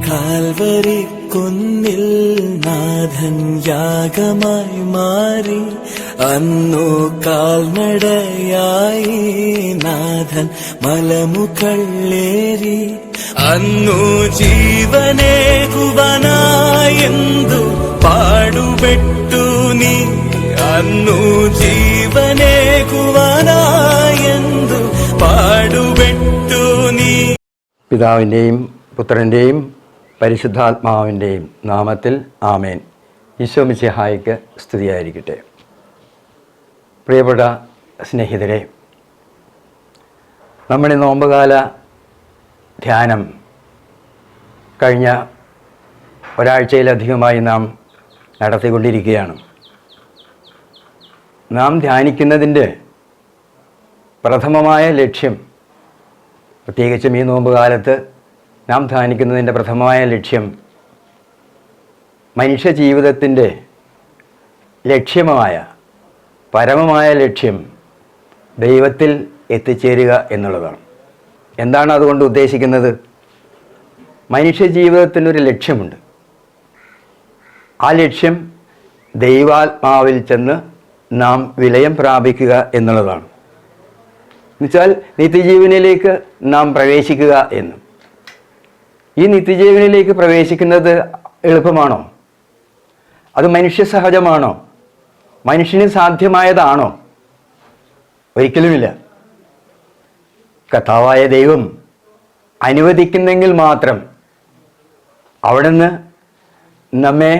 Calvary കുന്നിൽ നാഥൻ യാഗമായി മാറി. അന്നു കാൽനടയായി നാഥൻ മലമുകളേറി. അന്നു ജീവനേകുവനായെന്തു പാടുപെട്ടു നീ. അന്നു ജീവനേകുവനായെന്തു പാടുപെട്ടു നീ. പിതാവിൻ്റെയും പുത്രൻ്റെയും പരിശുദ്ധാത്മാവിൻ്റെയും നാമത്തിൽ ആമേൻ. ഈശോ മിശിഹായ്ക്ക് സ്തുതിയായിരിക്കട്ടെ. പ്രിയപ്പെട്ട സ്നേഹിതരെ, നമ്മുടെ നോമ്പുകാല ധ്യാനം കഴിഞ്ഞ ഒരാഴ്ചയിലധികമായി നാം നടത്തിക്കൊണ്ടിരിക്കുകയാണ്. നാം ധ്യാനിക്കുന്നതിൻ്റെ പ്രഥമമായ ലക്ഷ്യം, പ്രത്യേകിച്ചും ഈ നോമ്പുകാലത്ത് നാം ധ്യാനിക്കുന്നതിൻ്റെ പ്രഥമമായ ലക്ഷ്യം മനുഷ്യ ജീവിതത്തിൻ്റെ ലക്ഷ്യമായ പരമമായ ലക്ഷ്യം ദൈവത്തിൽ എത്തിച്ചേരുക എന്നുള്ളതാണ്. എന്താണ് അതുകൊണ്ട് ഉദ്ദേശിക്കുന്നത്? മനുഷ്യ ജീവിതത്തിനൊരു ലക്ഷ്യമുണ്ട്. ആ ലക്ഷ്യം ദൈവാത്മാവിൽ ചെന്ന് നാം വിലയം പ്രാപിക്കുക എന്നുള്ളതാണ്. എന്നുവെച്ചാൽ നിത്യജീവനിലേക്ക് നാം പ്രവേശിക്കുക എന്ന്. ഈ നിത്യജീവനിലേക്ക് പ്രവേശിക്കുന്നത് എളുപ്പമാണോ? അത് മനുഷ്യ സഹജമാണോ? മനുഷ്യന് സാധ്യമായതാണോ? ഒരിക്കലുമില്ല. കർത്താവായ ദൈവം അനുവദിക്കുന്നെങ്കിൽ മാത്രം, അവിടുന്ന് നമ്മെ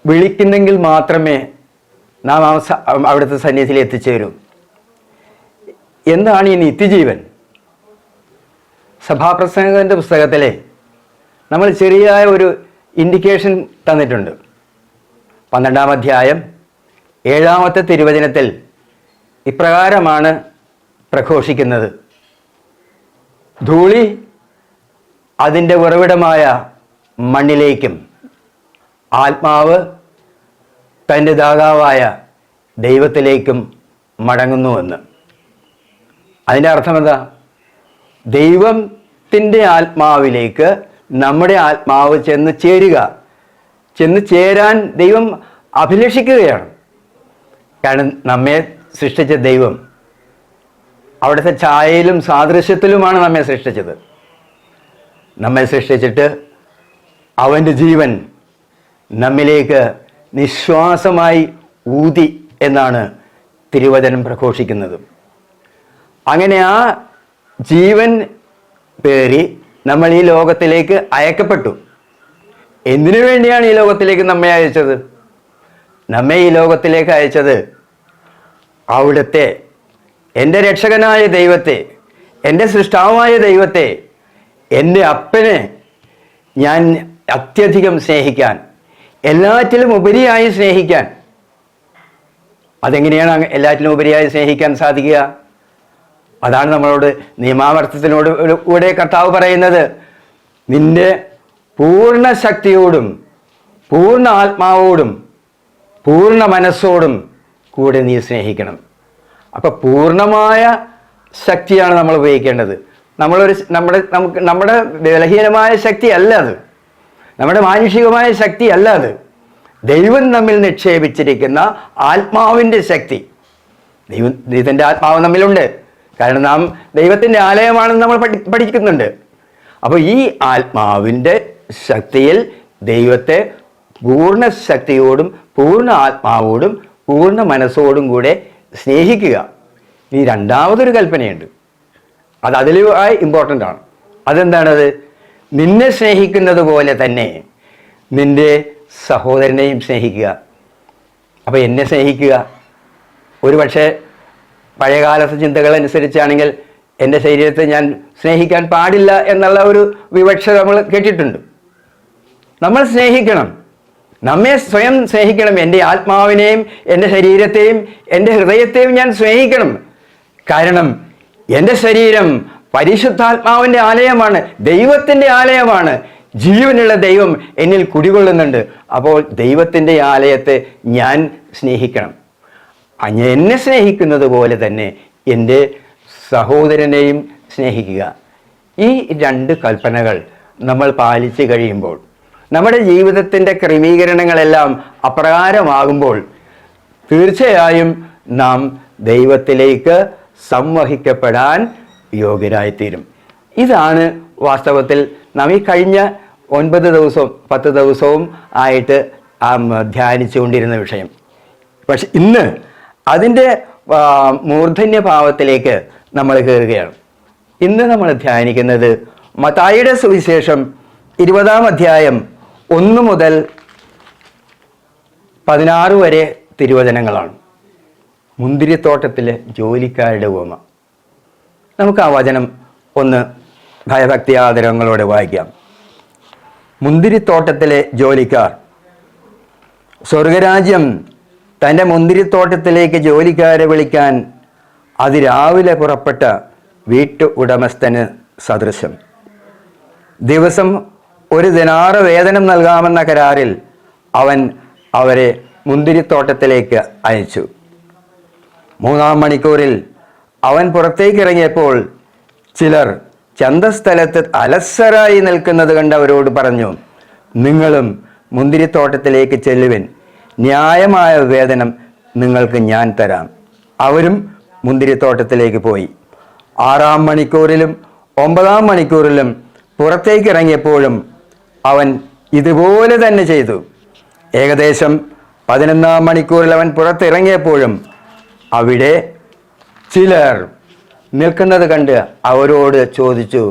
വിളിക്കുന്നെങ്കിൽ മാത്രമേ നാം അവിടുത്തെ സന്നിധിയിൽ എത്തിച്ചേരൂ. എന്താണ് ഈ നിത്യജീവൻ? സഭാപ്രസംഗകന്റെ പുസ്തകത്തിലെ നമ്മൾ ചെറിയായ ഒരു ഇൻഡിക്കേഷൻ തന്നിട്ടുണ്ട്. 12-ാം അധ്യായം 7-ാമത്തെ തിരുവചനത്തിൽ ഇപ്രകാരമാണ് പ്രഘോഷിക്കുന്നത്: ധൂളി അതിൻ്റെ ഉറവിടമായ മണ്ണിലേക്കും ആത്മാവ് തൻ്റെ ദാതാവായ ദൈവത്തിലേക്കും മടങ്ങുന്നുവെന്ന്. അതിൻ്റെ അർത്ഥം എന്താ? ദൈവത്തിൻ്റെ ആത്മാവിലേക്ക് നമ്മുടെ ആത്മാവ് ചെന്ന് ചേരാൻ ദൈവം അഭിലഷിക്കുകയാണ്. കാരണം നമ്മെ സൃഷ്ടിച്ച ദൈവം അവിടുത്തെ ഛായയിലും സാദൃശ്യത്തിലുമാണ് നമ്മെ സൃഷ്ടിച്ചത്. നമ്മെ സൃഷ്ടിച്ചിട്ട് അവൻ്റെ ജീവൻ നമ്മിലേക്ക് നിശ്വാസമായി ഊതി എന്നാണ് തിരുവചനം പ്രഘോഷിക്കുന്നത്. അങ്ങനെ ആ ജീവൻ പേറി നമ്മൾ ഈ ലോകത്തിലേക്ക് അയക്കപ്പെട്ടു. എന്തിനു വേണ്ടിയാണ് ഈ ലോകത്തിലേക്ക് നമ്മെ അയച്ചത്? നമ്മെ ഈ ലോകത്തിലേക്ക് അയച്ചത് അവിടുത്തെ എൻ്റെ രക്ഷകനായ ദൈവത്തെ, എൻ്റെ സൃഷ്ടാവായ ദൈവത്തെ, എൻ്റെ അപ്പനെ ഞാൻ അത്യധികം സ്നേഹിക്കാൻ, എല്ലാറ്റിലും ഉപരിയായി സ്നേഹിക്കാൻ. അതെങ്ങനെയാണ് എല്ലാറ്റിലും ഉപരിയായി സ്നേഹിക്കാൻ സാധിക്കുക? അതാണ് നമ്മളോട് നിയമാവർത്തനോട് കൂടെ കർത്താവ് പറയുന്നത്: നിന്റെ പൂർണ്ണ ശക്തിയോടും പൂർണ്ണ ആത്മാവോടും പൂർണ്ണ മനസ്സോടും കൂടെ നീ സ്നേഹിക്കണം. അപ്പം പൂർണ്ണമായ ശക്തിയാണ് നമ്മൾ ഉപയോഗിക്കേണ്ടത്. നമ്മുടെ ബലഹീനമായ ശക്തി അല്ല അത്, നമ്മുടെ മാനുഷികമായ ശക്തി അല്ല അത്. ദൈവം നമ്മിൽ നിക്ഷേപിച്ചിരിക്കുന്ന ആത്മാവിൻ്റെ ശക്തി. ദൈവത്തിൻ്റെ ആത്മാവ് നമ്മിലുണ്ട്. കാരണം നാം ദൈവത്തിൻ്റെ ആലയമാണെന്ന് നമ്മൾ പഠിക്കുന്നുണ്ട്. അപ്പോൾ ഈ ആത്മാവിൻ്റെ ശക്തിയിൽ ദൈവത്തെ പൂർണ്ണ ശക്തിയോടും പൂർണ്ണ ആത്മാവോടും പൂർണ്ണ മനസ്സോടും കൂടെ സ്നേഹിക്കുക. ഈ രണ്ടാമതൊരു കൽപ്പനയുണ്ട്. അത് അതിലുമായി ഇമ്പോർട്ടൻ്റ് ആണ്. അതെന്താണത്? നിന്നെ സ്നേഹിക്കുന്നത് പോലെ തന്നെ നിന്റെ സഹോദരനെയും സ്നേഹിക്കുക. അപ്പോൾ എന്നെ സ്നേഹിക്കുക. ഒരു പക്ഷേ പഴയകാലത്തെ ചിന്തകൾ അനുസരിച്ചാണെങ്കിൽ എൻ്റെ ശരീരത്തെ ഞാൻ സ്നേഹിക്കാൻ പാടില്ല എന്നുള്ള ഒരു വിവക്ഷ നമ്മൾ കേട്ടിട്ടുണ്ട്. നമ്മൾ സ്നേഹിക്കണം, നമ്മെ സ്വയം സ്നേഹിക്കണം. എൻ്റെ ആത്മാവിനെയും എൻ്റെ ശരീരത്തെയും എൻ്റെ ഹൃദയത്തെയും ഞാൻ സ്നേഹിക്കണം. കാരണം എൻ്റെ ശരീരം പരിശുദ്ധാത്മാവിൻ്റെ ആലയമാണ്, ദൈവത്തിൻ്റെ ആലയമാണ്. ജീവനുള്ള ദൈവം എന്നിൽ കുടികൊള്ളുന്നുണ്ട്. അപ്പോൾ ദൈവത്തിൻ്റെ ആലയത്തെ ഞാൻ സ്നേഹിക്കണം. എന്നെ സ്നേഹിക്കുന്നത് പോലെ തന്നെ എൻ്റെ സഹോദരനെയും സ്നേഹിക്കുക. ഈ രണ്ട് കൽപ്പനകൾ നമ്മൾ പാലിച്ചു കഴിയുമ്പോൾ, നമ്മുടെ ജീവിതത്തിൻ്റെ ക്രമീകരണങ്ങളെല്ലാം അപ്രകാരമാകുമ്പോൾ തീർച്ചയായും നാം ദൈവത്തിലേക്ക് സംവഹിക്കപ്പെടാൻ യോഗ്യരായിത്തീരും. ഇതാണ് വാസ്തവത്തിൽ നാം ഈ കഴിഞ്ഞ 9 ദിവസവും 10 ദിവസവും ആയിട്ട് ധ്യാനിച്ചുകൊണ്ടിരുന്ന വിഷയം. പക്ഷെ ഇന്ന് അതിൻ്റെ മൂർധന്യഭാവത്തിലേക്ക് നമ്മൾ കയറുകയാണ്. ഇന്ന് നമ്മൾ ധ്യാനിക്കുന്നത് മത്തായിയുടെ സുവിശേഷം 20-ാം അധ്യായം 1 മുതൽ 16 വരെ തിരുവചനങ്ങളാണ്. മുന്തിരിത്തോട്ടത്തിലെ ജോലിക്കാരുടെ ഉപമ. നമുക്ക് ആ വചനം ഒന്ന് ഭയഭക്തി ആദരങ്ങളോടെ വായിക്കാം. മുന്തിരിത്തോട്ടത്തിലെ ജോലിക്കാർ. സ്വർഗരാജ്യം തൻ്റെ മുന്തിരിത്തോട്ടത്തിലേക്ക് ജോലിക്കാരെ വിളിക്കാൻ അതിരാവിലെ പുറപ്പെട്ട വീട്ടു ഉടമസ്ഥന് സദൃശം. ദിവസം 1 ദിനാറ് വേതനം നൽകാമെന്ന കരാറിൽ അവൻ അവരെ മുന്തിരിത്തോട്ടത്തിലേക്ക് അയച്ചു. 3-ാം മണിക്കൂറിൽ അവൻ പുറത്തേക്ക് ഇറങ്ങിയപ്പോൾ ചിലർ ചന്തസ്ഥലത്ത് അലസരായി നിൽക്കുന്നത് കണ്ട് അവരോട് പറഞ്ഞു, നിങ്ങളും മുന്തിരിത്തോട്ടത്തിലേക്ക് ചെല്ലുവിൻ, ന്യായമായ വേതനം നിങ്ങൾക്ക് ഞാൻ തരാം. അവരും മുന്തിരിത്തോട്ടത്തിലേക്ക് പോയി. 6-ാം മണിക്കൂറിലും 9-ാം മണിക്കൂറിലും പുറത്തേക്ക് ഇറങ്ങിയപ്പോഴും അവൻ ഇതുപോലെ തന്നെ ചെയ്തു. ഏകദേശം 11-ാം മണിക്കൂറിൽ അവൻ പുറത്തിറങ്ങിയപ്പോഴും അവിടെ ചിലർ നിൽക്കുന്നത് കണ്ട് അവരോട് ചോദിച്ചു,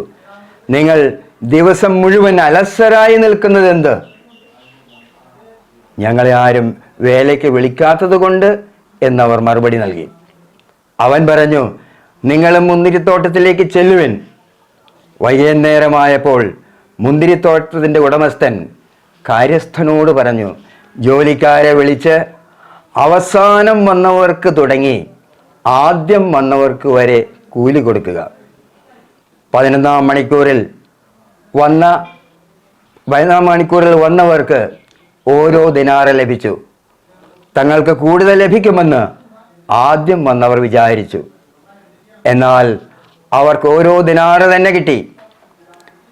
നിങ്ങൾ ദിവസം മുഴുവൻ അലസരായി നിൽക്കുന്നത് എന്ത്? ഞങ്ങളെ ആരും വേലയ്ക്ക് വിളിക്കാത്തത് കൊണ്ട് എന്നവർ മറുപടി നൽകി. അവൻ പറഞ്ഞു, നിങ്ങളും മുന്തിരിത്തോട്ടത്തിലേക്ക് ചെല്ലുവിൻ. വൈകുന്നേരമായപ്പോൾ മുന്തിരിത്തോട്ടത്തിൻ്റെ ഉടമസ്ഥൻ കാര്യസ്ഥനോട് പറഞ്ഞു, ജോലിക്കാരെ വിളിച്ച് അവസാനം വന്നവർക്ക് തുടങ്ങി ആദ്യം വന്നവർക്ക് വരെ കൂലി കൊടുക്കുക. 11-ാം മണിക്കൂറിൽ വന്നവർക്ക് ഓരോ ദിനാറ് ലഭിച്ചു. തങ്ങൾക്ക് കൂടുതൽ ലഭിക്കുമെന്ന് ആദ്യം വന്നവർ വിചാരിച്ചു. എന്നാൽ അവർക്ക് ഓരോ ദിനാറ് തന്നെ കിട്ടി.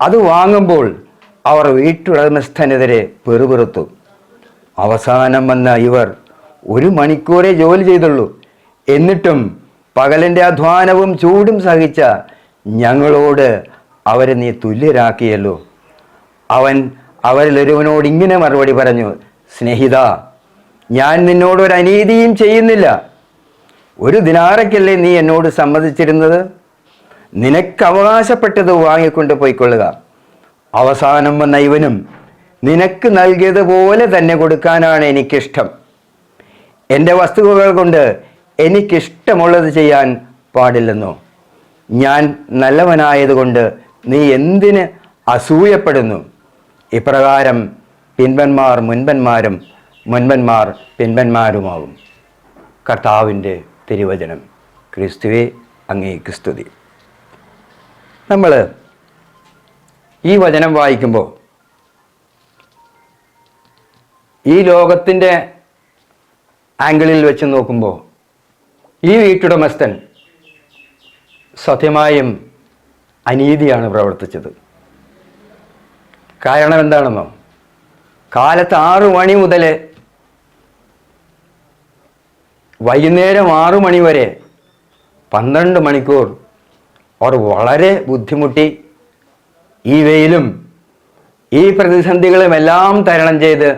അത് വാങ്ങുമ്പോൾ അവർ വീട്ടുടമസ്ഥനെതിരെ പെറുപെറുത്തു. അവസാനം വന്ന ഇവർ 1 മണിക്കൂറേ ജോലി ചെയ്തുള്ളൂ, എന്നിട്ടും പകലിൻ്റെ അധ്വാനവും ചൂടും സഹിച്ച ഞങ്ങളോട് അവരെ നീ തുല്യരാക്കിയല്ലോ. അവൻ അവരിലൊരുവനോട് ഇങ്ങനെ മറുപടി പറഞ്ഞു, സ്നേഹിത, ഞാൻ നിന്നോടൊരു അനീതിയും ചെയ്യുന്നില്ല. 1 ദിനാറയ്ക്കല്ലേ നീ എന്നോട് സമ്മതിച്ചിരുന്നത്? നിനക്ക് അവകാശപ്പെട്ടത് വാങ്ങിക്കൊണ്ട് പോയിക്കൊള്ളുക. അവസാനം വന്ന ഇവനും നിനക്ക് നൽകിയതുപോലെ തന്നെ കൊടുക്കാനാണ് എനിക്കിഷ്ടം. എൻ്റെ വസ്തുവകൾ കൊണ്ട് എനിക്കിഷ്ടമുള്ളത് ചെയ്യാൻ പാടില്ലെന്നോ? ഞാൻ നല്ലവനായതുകൊണ്ട് നീ എന്തിന് അസൂയപ്പെടുന്നു? ഇപ്രകാരം പിൻപന്മാർ മുൻപന്മാരും മുൻപന്മാർ പിൻപന്മാരുമാകും. കർത്താവിൻ്റെ തിരുവചനം. ക്രിസ്തുവേ, അങ്ങേക്ക് സ്തുതി. നമ്മൾ ഈ വചനം വായിക്കുമ്പോൾ ഈ ലോകത്തിൻ്റെ ആംഗിളിൽ വെച്ച് നോക്കുമ്പോൾ ഈ വീട്ടുടമസ്ഥൻ സത്യമായും അനീതിയാണ് പ്രവർത്തിച്ചത്. കാരണം എന്താണെന്നോ? കാലത്ത് 6 മണി മുതൽ വൈകുന്നേരം 6 മണി വരെ 12 മണിക്കൂർ അവർ വളരെ ബുദ്ധിമുട്ടി ഈ വെയിലും ഈ പ്രതിസന്ധികളും എല്ലാം തരണം ചെയ്ത്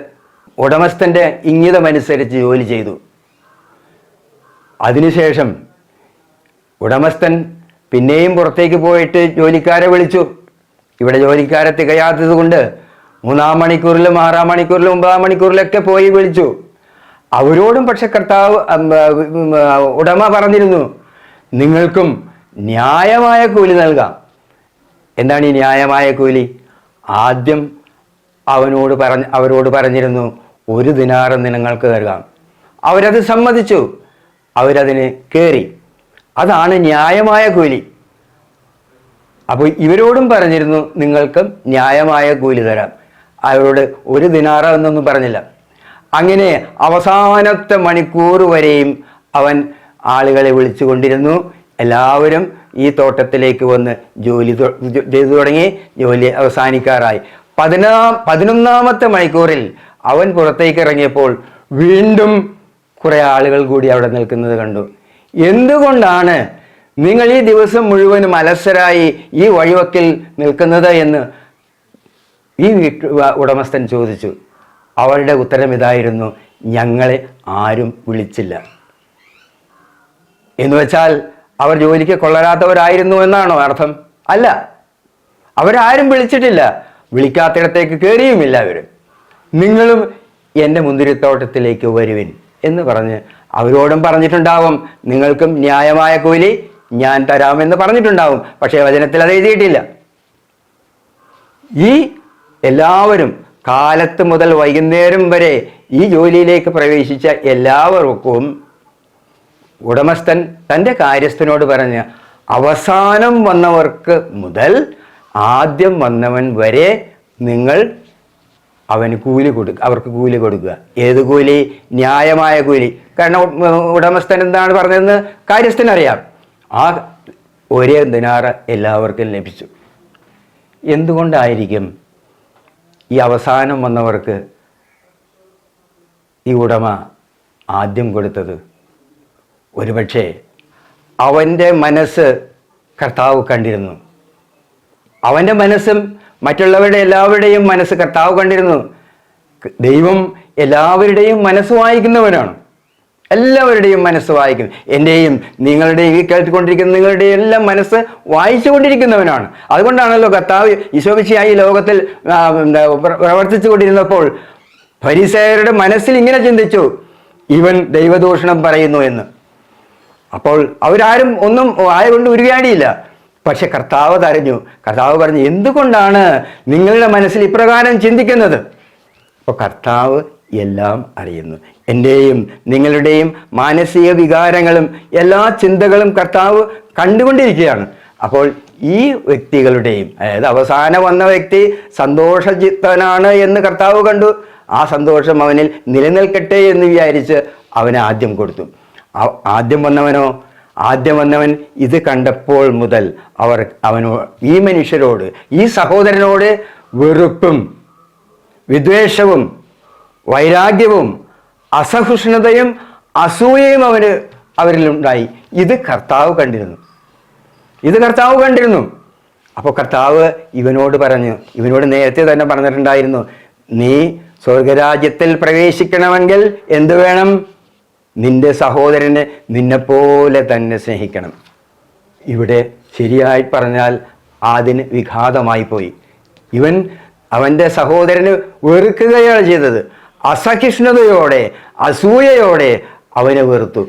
ഉടമസ്ഥൻ്റെ ഇംഗിതമനുസരിച്ച് ജോലി ചെയ്തു. അതിനുശേഷം ഉടമസ്ഥൻ പിന്നെയും പുറത്തേക്ക് പോയിട്ട് ജോലിക്കാരെ വിളിച്ചു. ഇവിടെ ജോലിക്കാരെ തികയാത്തത് കൊണ്ട് 3-ാം മണിക്കൂറിലും 6-ാം മണിക്കൂറിലും 9-ാം മണിക്കൂറിലൊക്കെ പോയി വിളിച്ചു. അവരോടും പക്ഷെ ഉടമ പറഞ്ഞിരുന്നു, നിങ്ങൾക്കും ന്യായമായ കൂലി നൽകാം. എന്താണ് ഈ ന്യായമായ കൂലി? ആദ്യം അവരോട് പറഞ്ഞിരുന്നു, 1 ദിനാറ് നിങ്ങൾക്ക് നൽകാം. അവരത് സമ്മതിച്ചു, അവരതിന് കയറി. അതാണ് ന്യായമായ കൂലി. അപ്പോൾ ഇവരോടും പറഞ്ഞിരുന്നു, നിങ്ങൾക്കും ന്യായമായ കൂലി തരാം. അവരോട് 1 ദിനാറ് എന്നൊന്നും പറഞ്ഞില്ല. അങ്ങനെ അവസാനത്തെ മണിക്കൂർ വരെയും അവൻ ആളുകളെ വിളിച്ചു കൊണ്ടിരുന്നു. എല്ലാവരും ഈ തോട്ടത്തിലേക്ക് വന്ന് ജോലി ചെയ്തു തുടങ്ങി. ജോലി അവസാനിക്കാറായി. 11ാമത്തെ മണിക്കൂറിൽ അവൻ പുറത്തേക്ക് ഇറങ്ങിയപ്പോൾ വീണ്ടും കുറെ ആളുകൾ കൂടി അവിടെ നിൽക്കുന്നത് കണ്ടു. എന്തുകൊണ്ടാണ് നിങ്ങൾ ഈ ദിവസം മുഴുവനും അലസരായി ഈ വഴിവക്കിൽ നിൽക്കുന്നത് എന്ന് ഈ ഉടമസ്ഥൻ ചോദിച്ചു. അവരുടെ ഉത്തരം ഇതായിരുന്നു: ഞങ്ങളെ ആരും വിളിച്ചില്ല. എന്ന് വെച്ചാൽ അവർ ജോലിക്ക് കൊള്ളരാത്തവരായിരുന്നു എന്നാണോ അർത്ഥം? അല്ല, അവരാരും വിളിച്ചിട്ടില്ല. വിളിക്കാത്തിടത്തേക്ക് കയറിയുമില്ല അവർ. നിങ്ങളും എൻ്റെ മുന്തിരിത്തോട്ടത്തിലേക്ക് വരുവിൻ എന്ന് പറഞ്ഞ് അവരോടും പറഞ്ഞിട്ടുണ്ടാവും, നിങ്ങൾക്കും ന്യായമായ കൂലി ഞാൻ തരാമെന്ന് പറഞ്ഞിട്ടുണ്ടാവും. പക്ഷേ വചനത്തിൽ അത് എഴുതിയിട്ടില്ല. ഈ എല്ലാവരും കാലത്ത് മുതൽ വൈകുന്നേരം വരെ ഈ ജോലിയിലേക്ക് പ്രവേശിച്ച എല്ലാവർക്കും ഉടമസ്ഥൻ തൻ്റെ കാര്യസ്ഥനോട് പറഞ്ഞ്, അവസാനം വന്നവർക്ക് മുതൽ ആദ്യം വന്നവൻ വരെ നിങ്ങൾ അവർക്ക് കൂലി കൊടുക്കുക. ഏത് കൂലി? ന്യായമായ കൂലി. കാരണം ഉടമസ്ഥൻ എന്താണ് പറഞ്ഞതെന്ന് കാര്യസ്ഥനറിയാം. ആ ഒരേ ദിനാറ് എല്ലാവർക്കും ലഭിച്ചു. എന്തുകൊണ്ടായിരിക്കും ഈ അവസാനം വന്നവർക്ക് ഈ ഉടമ ആദ്യം കൊടുത്തത്? ഒരുപക്ഷെ അവൻ്റെ മനസ്സ് കർത്താവ് കണ്ടിരുന്നു. അവൻ്റെ മനസ്സും മറ്റുള്ളവരുടെ എല്ലാവരുടെയും മനസ്സ് കർത്താവ് കണ്ടിരുന്നു. ദൈവം എല്ലാവരുടെയും മനസ്സ് വായിക്കുന്നവനാണ്. എല്ലാവരുടെയും മനസ്സ് വായിക്കും. എൻ്റെയും നിങ്ങളുടെയും ഈ കേട്ടുകൊണ്ടിരിക്കുന്ന നിങ്ങളുടെയും എല്ലാം മനസ്സ് വായിച്ചു കൊണ്ടിരിക്കുന്നവനാണ്. അതുകൊണ്ടാണല്ലോ കർത്താവ് ഈശോമിശിഹായി ലോകത്തിൽ പ്രവർത്തിച്ചു കൊണ്ടിരുന്നപ്പോൾ ഫരിസേയരുടെ മനസ്സിൽ ഇങ്ങനെ ചിന്തിച്ചു, ഇവൻ ദൈവദൂഷണം പറയുന്നു എന്ന്. അപ്പോൾ അവരാരും ഒന്നും വായ കൊണ്ട് ഉരുവാടിയില്ല. പക്ഷെ കർത്താവ് തരഞ്ഞു. കർത്താവ് പറഞ്ഞു, എന്തുകൊണ്ടാണ് നിങ്ങളുടെ മനസ്സിൽ ഇപ്രകാരം ചിന്തിക്കുന്നത്? അപ്പോൾ കർത്താവ് എല്ലാം അറിയുന്നു. എൻ്റെയും നിങ്ങളുടെയും മാനസിക വികാരങ്ങളും എല്ലാ ചിന്തകളും കർത്താവ് കണ്ടുകൊണ്ടിരിക്കുകയാണ്. അപ്പോൾ ഈ വ്യക്തികളുടെയും, അതായത് അവസാനം വന്ന വ്യക്തി സന്തോഷചിത്തനാണ് എന്ന് കർത്താവ് കണ്ടു. ആ സന്തോഷം അവനിൽ നിലനിൽക്കട്ടെ എന്ന് വിചാരിച്ച് അവന് ആദ്യം കൊടുത്തു. ആദ്യം വന്നവൻ ഇത് കണ്ടപ്പോൾ മുതൽ ഈ മനുഷ്യരോട്, ഈ സഹോദരനോട് വെറുപ്പും വിദ്വേഷവും വൈരാഗ്യവും അസഹിഷ്ണുതയും അസൂയയും അവരിലുണ്ടായി. ഇത് കർത്താവ് കണ്ടിരുന്നു. അപ്പോൾ കർത്താവ് ഇവനോട് നേരത്തെ തന്നെ പറഞ്ഞിട്ടുണ്ടായിരുന്നു, നീ സ്വർഗരാജ്യത്തിൽ പ്രവേശിക്കണമെങ്കിൽ എന്ത് വേണം? നിന്റെ സഹോദരനെ നിന്നെപ്പോലെ തന്നെ സ്നേഹിക്കണം. ഇവിടെ ശരിയായി പറഞ്ഞാൽ അതിന് വിഘാതമായി പോയി. അവൻ്റെ സഹോദരന് വെറുക്കുകയാണ് ചെയ്തത്. അസഹിഷ്ണുതയോടെ അസൂയയോടെ അവനെ വെറുത്തു.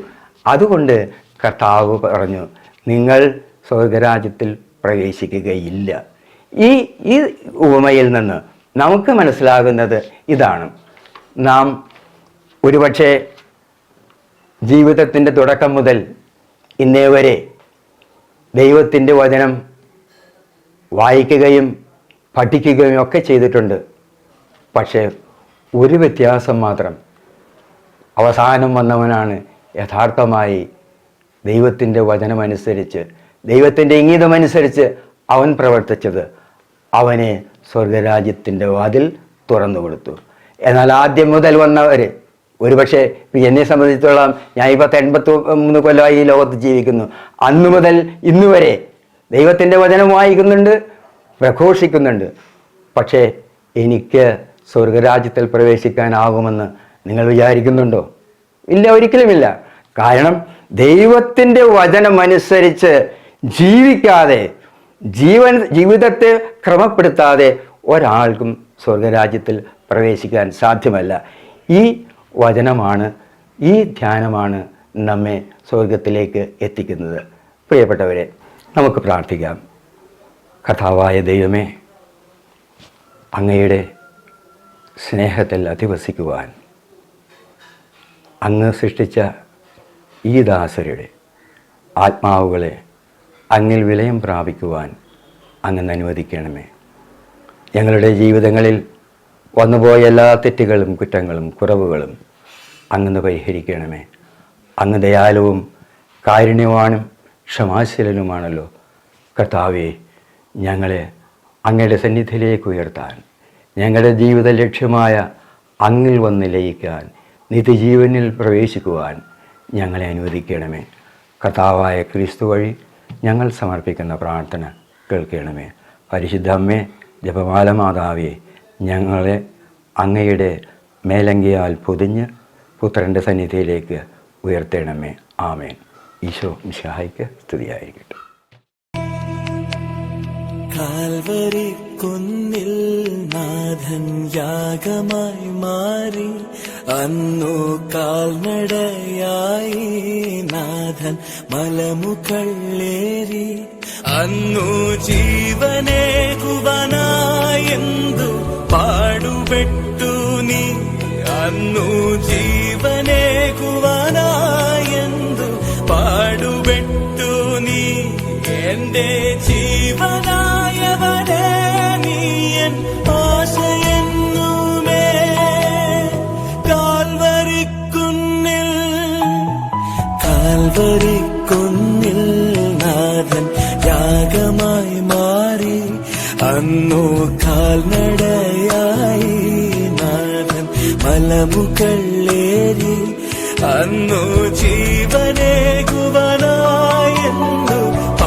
അതുകൊണ്ട് കർത്താവ് പറഞ്ഞു, നിങ്ങൾ സ്വർഗരാജ്യത്തിൽ പ്രവേശിക്കുകയില്ല. ഈ ഉപമയിൽ നിന്ന് നമുക്ക് മനസ്സിലാകുന്നത് ഇതാണ്. നാം ഒരുപക്ഷെ ജീവിതത്തിൻ്റെ തുടക്കം മുതൽ ഇന്നേ വരെ ദൈവത്തിൻ്റെ വചനം വായിക്കുകയും പഠിക്കുകയും ഒക്കെ ചെയ്തിട്ടുണ്ട്. പക്ഷേ ഒരു വ്യത്യാസം മാത്രം, അവസാനം വന്നവനാണ് യഥാർത്ഥമായി ദൈവത്തിൻ്റെ വചനമനുസരിച്ച്, ദൈവത്തിൻ്റെ ഇംഗിതമനുസരിച്ച് അവൻ പ്രവർത്തിച്ചത്. അവനെ സ്വർഗരാജ്യത്തിൻ്റെ വാതിൽ തുറന്നു കൊടുത്തു. എന്നാൽ ആദ്യം മുതൽ വന്നവർ, ഒരുപക്ഷെ എന്നെ സംബന്ധിച്ചോളം ഞാൻ 83 കൊല്ലമായി ഈ ലോകത്ത് ജീവിക്കുന്നു. അന്നു മുതൽ ഇന്നു വരെ ദൈവത്തിൻ്റെ വചനം വായിക്കുന്നുണ്ട്, പ്രഘോഷിക്കുന്നുണ്ട്. പക്ഷേ എനിക്ക് സ്വർഗരാജ്യത്തിൽ പ്രവേശിക്കാനാകുമെന്ന് നിങ്ങൾ വിചാരിക്കുന്നുണ്ടോ? ഇല്ല, ഒരിക്കലുമില്ല. കാരണം ദൈവത്തിൻ്റെ വചനമനുസരിച്ച് ജീവിക്കാതെ, ജീവിതത്തെ ക്രമപ്പെടുത്താതെ ഒരാൾക്കും സ്വർഗരാജ്യത്തിൽ പ്രവേശിക്കാൻ സാധ്യമല്ല. ഈ വചനമാണ്, ഈ ധ്യാനമാണ് നമ്മെ സ്വർഗത്തിലേക്ക് എത്തിക്കുന്നത്. പ്രിയപ്പെട്ടവരെ, നമുക്ക് പ്രാർത്ഥിക്കാം. കർത്താവായ ദൈവമേ, അങ്ങയുടെ സ്നേഹത്തിൽ അധിവസിക്കുവാൻ അങ്ങ് സൃഷ്ടിച്ച ഈ ദാസരുടെ ആത്മാവുകളെ അങ്ങിൽ വിലയം പ്രാപിക്കുവാൻ അങ്ങ് അനുവദിക്കണമേ. ഞങ്ങളുടെ ജീവിതങ്ങളിൽ വന്നുപോയ എല്ലാ തെറ്റുകളും കുറ്റങ്ങളും കുറവുകളും അങ്ങ് പരിഹരിക്കണമേ. അങ്ങ് ദയാലുവും കാരുണ്യവാനും ക്ഷമാശീലനുമാണല്ലോ. കർത്താവേ, ഞങ്ങളെ അങ്ങയുടെ സന്നിധിയിലേക്ക് ഉയർത്താൻ, ഞങ്ങളുടെ ജീവിത ലക്ഷ്യമായ അങ്ങിൽ വന്ന് ലയിക്കാൻ, നിത്യജീവനിൽ പ്രവേശിക്കുവാൻ ഞങ്ങളെ അനുവദിക്കണമേ. കർത്താവായ ക്രിസ്തു വഴി ഞങ്ങൾ സമർപ്പിക്കുന്ന പ്രാർത്ഥന കേൾക്കണമേ. പരിശുദ്ധ അമ്മേ, ജപമാല മാതാവേ, ഞങ്ങളെ അങ്ങയുടെ മേലങ്കിയാൽ പൊതിഞ്ഞ് പുത്രൻ്റെ സന്നിധിയിലേക്ക് ഉയർത്തണമേ. ആമേൻ. ഈശോ മിശിഹായ്ക്ക് സ്തുതിയായിരിക്കട്ടെ. കാൽവരി കുന്നിൽ നാഥൻ യാഗമായി മാറി, അന്നു കാൽനടയായി നാഥൻ മലമുകളേറി, അന്നു ജീവനേകുവാനായെന്തു പാടുപെട്ടു നീ, അന്നു ജീവനേകുവാനായെന്തു പാടുപെട്ടു നീ. എന്റെ ജീവനായവനെ നീയൻ ആശയെന്നുമേ. കാൽവരിക്കുന്നിൽ നാഥൻ യാഗമായി മാറി, അന്നു കാൽനടയായി നാഥൻ മലമുകളേറി, അന്നു ജീവനേകു